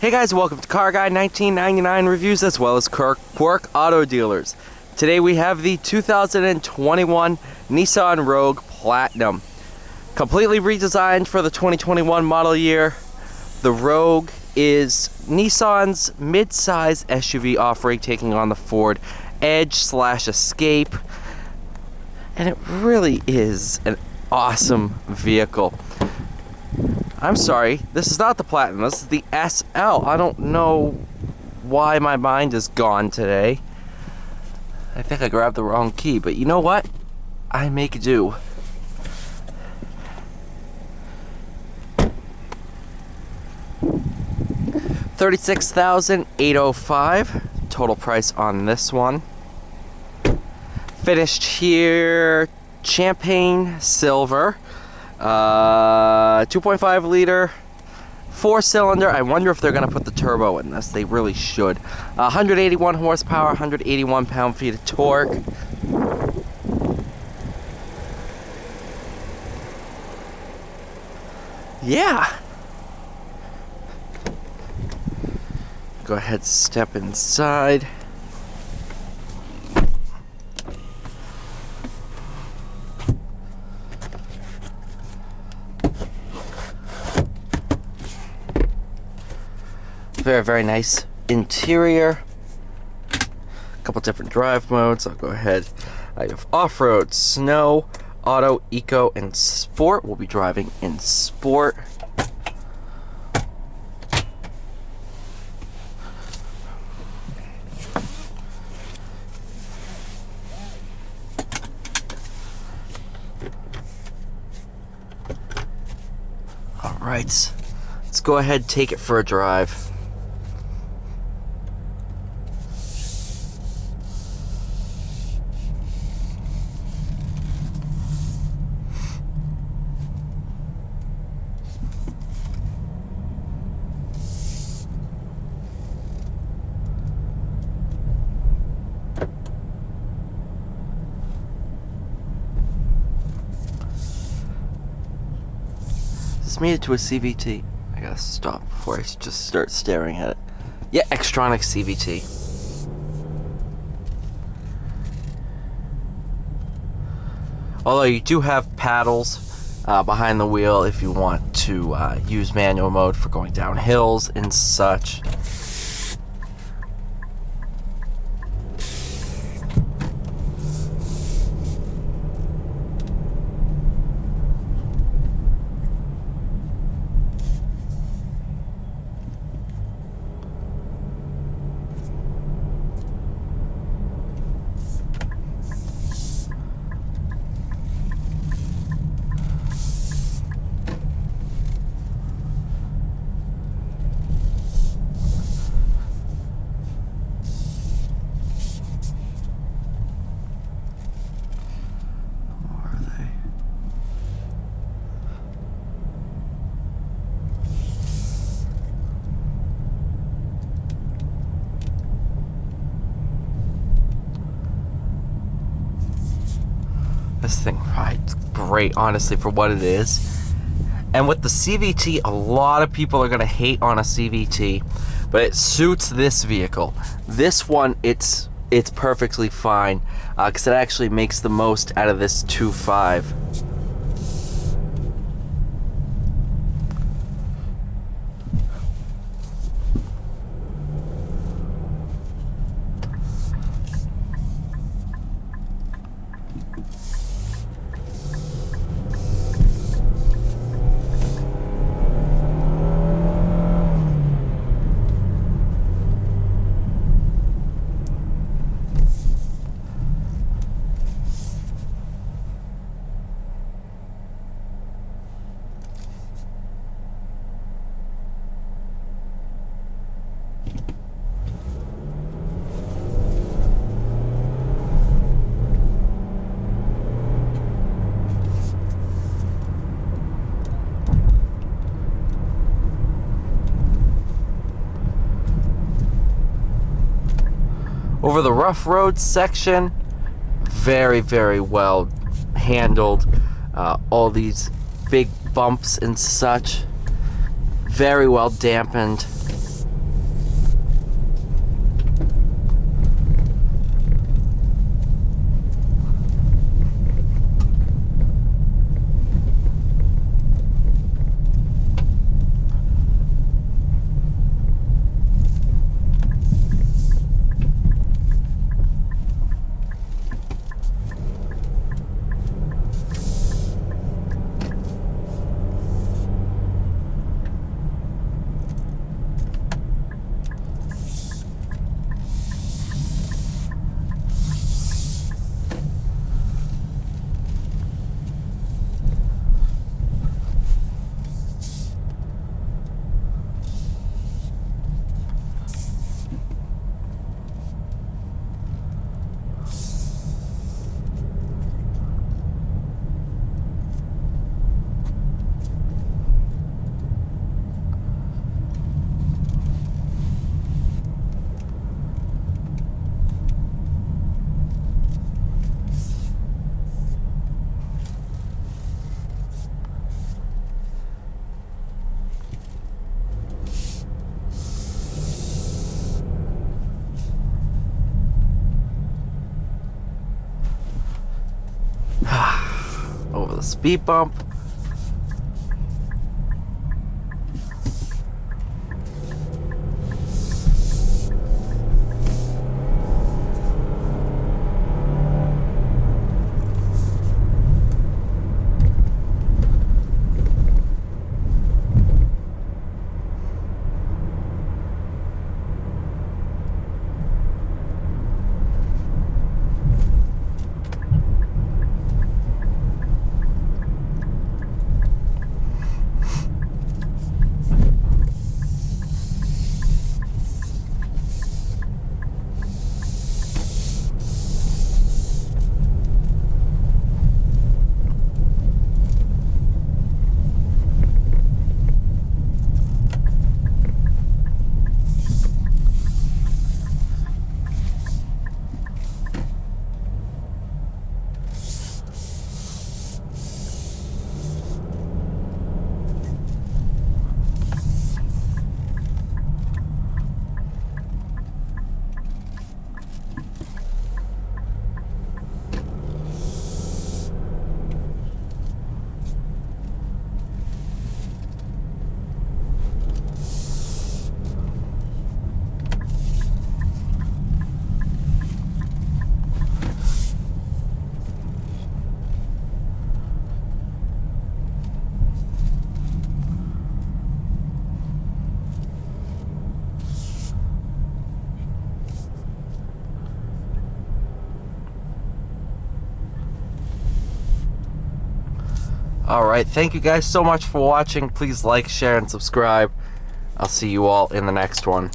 Hey guys, welcome to Car Guy 1999 Reviews as well as Quirk Auto Dealers. Today we have the 2021 Nissan Rogue Platinum. Completely redesigned for the 2021 model year. The Rogue is Nissan's mid-size SUV offering, taking on the Ford Edge/Escape. And it really is an awesome vehicle. I'm sorry, this is not the Platinum, this is the SL. I don't know why my mind is gone today. I think I grabbed the wrong key, but you know what? I make do. $36,805 total price on this one. Finished here champagne silver. 2.5 liter, 4-cylinder. I wonder if they're going to put the turbo in this. They really should. 181 horsepower, 181 pound-feet of torque. Yeah. Go ahead, step inside. Very nice interior. A couple different drive modes. I'll go ahead. I have off-road, snow, auto, eco, and sport. We'll be driving in sport. All right, let's go ahead and take it for a drive. This made it to a CVT. I gotta stop before I just start staring at it. Yeah, Xtronic CVT. Although you do have paddles behind the wheel if you want to use manual mode for going down hills and such. This thing rides great, honestly, for what it is. And with the CVT, a lot of people are going to hate on a CVT, but it suits this vehicle. This one, it's perfectly fine, because it actually makes the most out of this 2.5. Over the rough road section, very well handled. All these big bumps and such, very well dampened. a speed bump. Alright, thank you guys so much for watching. Please like, share, and subscribe. I'll see you all in the next one.